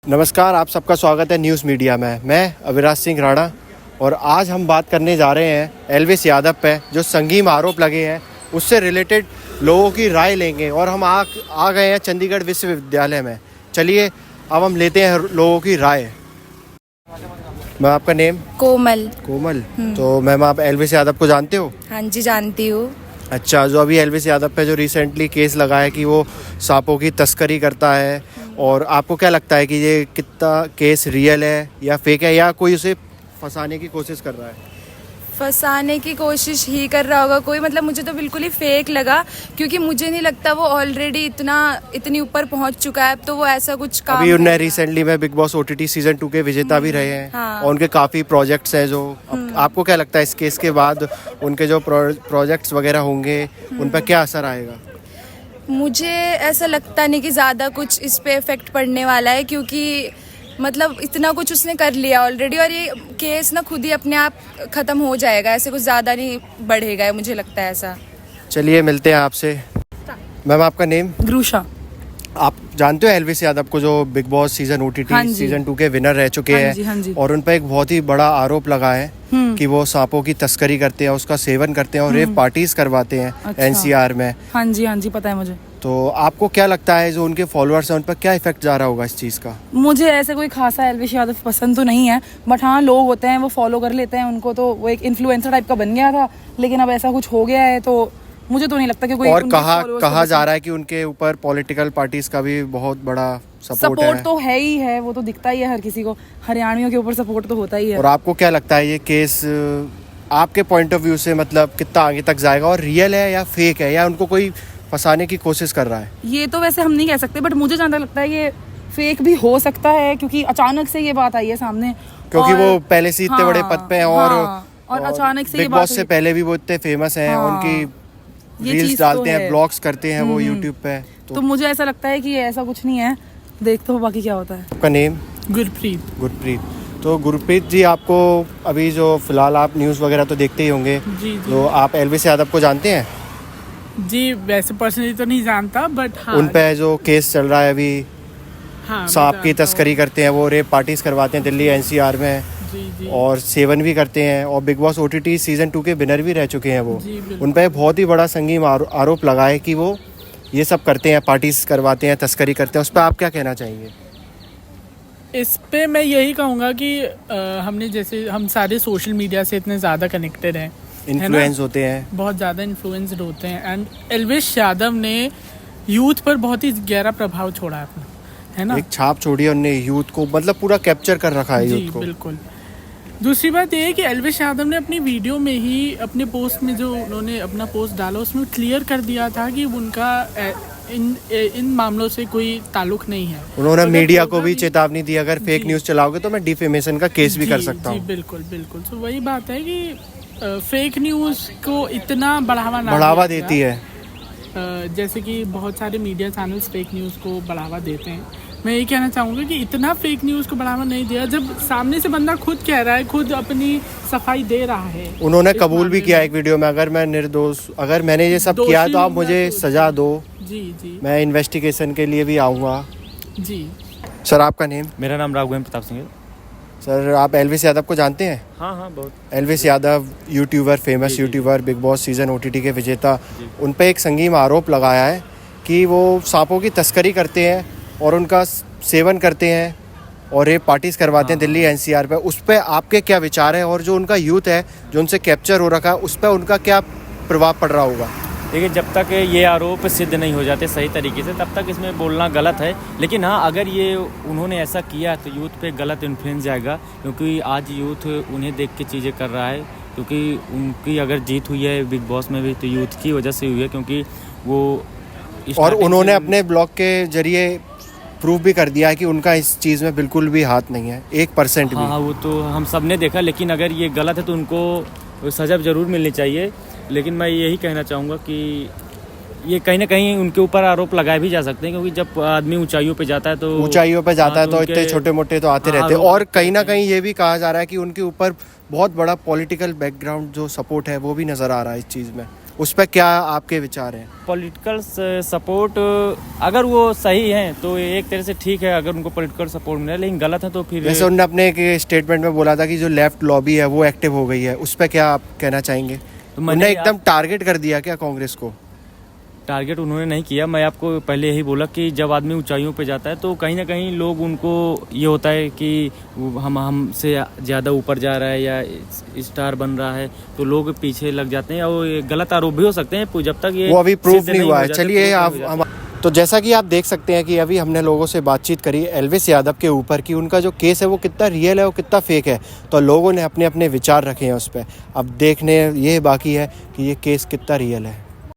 नमस्कार, आप सबका स्वागत है न्यूज़ मीडिया में। मैं अविराज सिंह राणा और आज हम बात करने जा रहे हैं एल्विस यादव पे जो संगीन आरोप लगे हैं उससे रिलेटेड लोगों की राय लेंगे। और हम आ गए हैं चंडीगढ़ विश्वविद्यालय में। चलिए अब हम लेते हैं लोगों की राय। मैं आपका नेम? कोमल। कोमल। तो मैम, आप एल्विस यादव को जानते हो? हाँ जी, जानती हूँ। अच्छा, जो अभी एल्विस यादव पे जो रिसेंटली केस लगा है कि वो सांपों की तस्करी करता है, और आपको क्या लगता है कि ये कितना केस रियल है या फेक है, या कोई उसे फंसाने की कोशिश कर रहा है? फंसाने की कोशिश ही कर रहा होगा कोई। मतलब मुझे तो बिल्कुल ही फेक लगा, क्योंकि मुझे नहीं लगता वो ऑलरेडी इतनी ऊपर पहुंच चुका है, तो वो ऐसा कुछ काम अभी उन्हें रिसेंटली में बिग बॉस OTT सीजन 2 के विजेता भी रहे हैं। हाँ। और उनके काफ़ी प्रोजेक्ट्स हैं जो आपको क्या लगता है इस केस के बाद उनके जो प्रोजेक्ट्स वगैरह होंगे उन पर क्या असर आएगा? मुझे ऐसा लगता नहीं कि ज़्यादा कुछ इस पे इफेक्ट पड़ने वाला है, क्योंकि मतलब इतना कुछ उसने कर लिया ऑलरेडी, और ये केस ना खुद ही अपने आप ख़त्म हो जाएगा। ऐसे कुछ ज़्यादा नहीं बढ़ेगा, मुझे लगता है ऐसा। चलिए मिलते हैं आपसे। मैम, आपका नेम? ग्रुषा। आप जानते हो एल्विस यादव को, जो बिग बॉस सीजन OTT हाँ जी। सीजन 2 के विनर रह चुके हाँ हैं। जी, हाँ जी। और उन पर एक बहुत ही बड़ा आरोप लगा है कि वो सांपों की तस्करी करते हैं, उसका सेवन करते हैं और रेव पार्टीज करवाते हैं अच्छा। NCR में। हाँ जी, पता है मुझे। तो आपको क्या लगता है जो उनके फॉलोअर्स हैं उन पर क्या इफेक्ट जा रहा होगा इस चीज़ का? मुझे ऐसे कोई खासा एल्विस यादव पसंद तो नहीं है, बट हाँ, लोग होते हैं वो फॉलो कर लेते हैं उनको, तो वो एक इन्फ्लुएंसर टाइप का बन गया था। लेकिन अब ऐसा कुछ हो गया है तो मुझे तो नहीं लगता कि कोई। और कहा जा रहा है कि उनके ऊपर पॉलिटिकल पार्टीज का भी बहुत बड़ा सपोर्ट है। तो है ही है, वो तो दिखता ही है हर किसी को। हरियाणवियों के ऊपर सपोर्ट तो होता ही है। और आपको क्या लगता है ये केस आपके पॉइंट ऑफ व्यू से मतलब कितना आगे तक जाएगा, और रियल है या फेक है, या उनको कोई फंसाने की कोशिश कर रहा है? ये तो वैसे हम नहीं कह सकते, बट मुझे जहाँ तक लगता है ये फेक भी हो सकता है, क्योंकि अचानक से ये बात आई है सामने। क्योंकि वो पहले से इतने बड़े पद पे हैं और अचानक से ये बिग बात बॉस से पहले भी वो इतने फेमस हैं। उनकी ये रील्स चीज़ तो डालते हैं, है। ब्लॉग्स करते हैं वो यूट्यूब पे। तो मुझे ऐसा लगता है कि ऐसा कुछ नहीं है, देखते हो बाकी क्या होता है। आपका नेम? गुरप्रीत। गुरप्रीत। तो गुरप्रीत जी, आपको अभी जो फिलहाल आप न्यूज़ वगैरह तो देखते ही होंगे, जी। तो आप एल्विस यादव को जानते हैं? जी, वैसे पर्सनली तो नहीं जानता, बट हाँ, उन पे जो केस चल रहा है अभी, हाँ, सांप मैं की जानता तस्करी करते हैं, वो रेप पार्टीज करवाते हैं दिल्ली NCR में, हूँ। जी। और सेवन भी करते हैं, और बिग बॉस OTT सीजन 2 के विनर भी रह चुके हैं वो। जी, बिल्कुल। उन पे बहुत ही बड़ा संगीन आरोप लगा है कि वो ये सब करते हैं, पार्टीज करवाते हैं, तस्करी करते हैं। उस पर आप क्या कहना चाहेंगे? इस पे मैं यही कहूँगा कि हमने जैसे हम सारे सोशल मीडिया से इतने ज़्यादा कनेक्टेड हैं, इन्फ्लुएंस होते हैं, बहुत ज़्यादा इन्फ्लुएंस्ड होते हैं, एंड एल्विस यादव ने यूथ पर बहुत ही गहरा प्रभाव छोड़ा है अपना, है ना। एक छाप छोड़ी है उनने यूथ को, मतलब पूरा कैप्चर कर रखा है जी, यूथ को। बिल्कुल। दूसरी बात ये है कि एल्विस यादव ने अपनी वीडियो में ही, अपने पोस्ट में जो उन्होंने अपना पोस्ट डाला उसमें क्लियर कर दिया था कि उनका इन मामलों से कोई ताल्लुक नहीं है। उन्होंने अगर मीडिया होगा को भी चेतावनी दी, अगर फेक न्यूज़ चलाओगे तो मैं डिफेमेशन का केस भी कर सकता जी, हूँ। बिल्कुल। तो वही बात है कि फेक न्यूज़ को इतना बढ़ावा बढ़ावा देती है। जैसे कि बहुत सारे मीडिया चैनल्स फेक न्यूज़ को बढ़ावा देते हैं। मैं ये कहना चाहूँगा कि इतना फेक न्यूज़ को बढ़ावा नहीं दिया, जब सामने से बंदा खुद कह रहा है, खुद अपनी सफाई दे रहा है। उन्होंने कबूल भी किया एक वीडियो में, अगर मैं निर्दोष, अगर मैंने ये सब किया तो आप मुझे सजा दो, जी। मैं इन्वेस्टिगेशन के लिए भी आऊँगा। जी। सर, आपका नेम? मेरा नाम राघवेंद्र प्रताप सिंह है। सर, आप एल्विस यादव को जानते हैं? हाँ, बहुत। Elvis Yadav YouTuber, famous YouTuber, big boss season OTT के विजेता। उन पे एक संगीन आरोप लगाया है कि वो सांपों की तस्करी करते हैं और उनका सेवन करते हैं और रेप पार्टीज करवाते हैं दिल्ली NCR पे। उस पर आपके क्या विचार हैं, और जो उनका यूथ है जो उनसे कैप्चर हो रखा है, उस पर उनका क्या प्रभाव पड़ रहा होगा? देखिए, जब तक ये आरोप सिद्ध नहीं हो जाते सही तरीके से, तब तक इसमें बोलना गलत है। लेकिन हाँ, अगर ये उन्होंने ऐसा किया तो यूथ पे गलत इन्फ्लुएंस जाएगा, क्योंकि आज यूथ उन्हें देख के चीज़ें कर रहा है। क्योंकि उनकी अगर जीत हुई है बिग बॉस में भी तो यूथ की वजह से हुई है, क्योंकि वो और उन्होंने अपने ब्लॉग के जरिए प्रूव भी कर दिया है कि उनका इस चीज़ में बिल्कुल भी हाथ नहीं है, 1% भी। हाँ, वो तो हम सब ने देखा। लेकिन अगर ये गलत है तो उनको सज़ा ज़रूर मिलनी चाहिए। लेकिन मैं यही कहना चाहूँगा कि ये कहीं ना कहीं उनके ऊपर आरोप लगाए भी जा सकते हैं, क्योंकि जब आदमी ऊंचाइयों पे जाता है तो इतने छोटे मोटे तो आते रहते हैं। और कहीं ना कहीं ये भी कहा जा रहा है कि उनके ऊपर बहुत बड़ा पॉलिटिकल बैकग्राउंड जो सपोर्ट है वो भी नज़र आ रहा है इस चीज़ में। उस पर क्या आपके विचार हैं? पॉलिटिकल सपोर्ट अगर वो सही हैं तो एक तरह से ठीक है, अगर उनको पॉलिटिकल सपोर्ट मिले, लेकिन गलत है तो फिर जैसे उन्होंने अपने एक स्टेटमेंट में बोला था कि जो लेफ्ट लॉबी है वो एक्टिव हो गई है, उस पर क्या आप कहना चाहेंगे? तो मैंने उन्होंने एकदम टारगेट कर दिया क्या कांग्रेस को? टारगेट उन्होंने नहीं किया। मैं आपको पहले यही बोला कि जब आदमी ऊंचाइयों पे जाता है तो कहीं ना कहीं लोग उनको ये होता है कि हम हमसे ज़्यादा ऊपर जा रहा है या स्टार बन रहा है, तो लोग पीछे लग जाते हैं और ये गलत आरोप भी हो सकते हैं जब तक ये वो अभी प्रूफ सिद्ध नहीं हुआ हो है। जाते, चलिए proof आप नहीं हो जाते। तो जैसा कि आप देख सकते हैं कि अभी हमने लोगों से बातचीत करी एल्विस यादव के ऊपर कि उनका जो केस है वो कितना रियल है और कितना फेक है, तो लोगों ने अपने अपने विचार रखे हैं उस पर। अब देखने ये बाकी है कि ये केस कितना रियल है।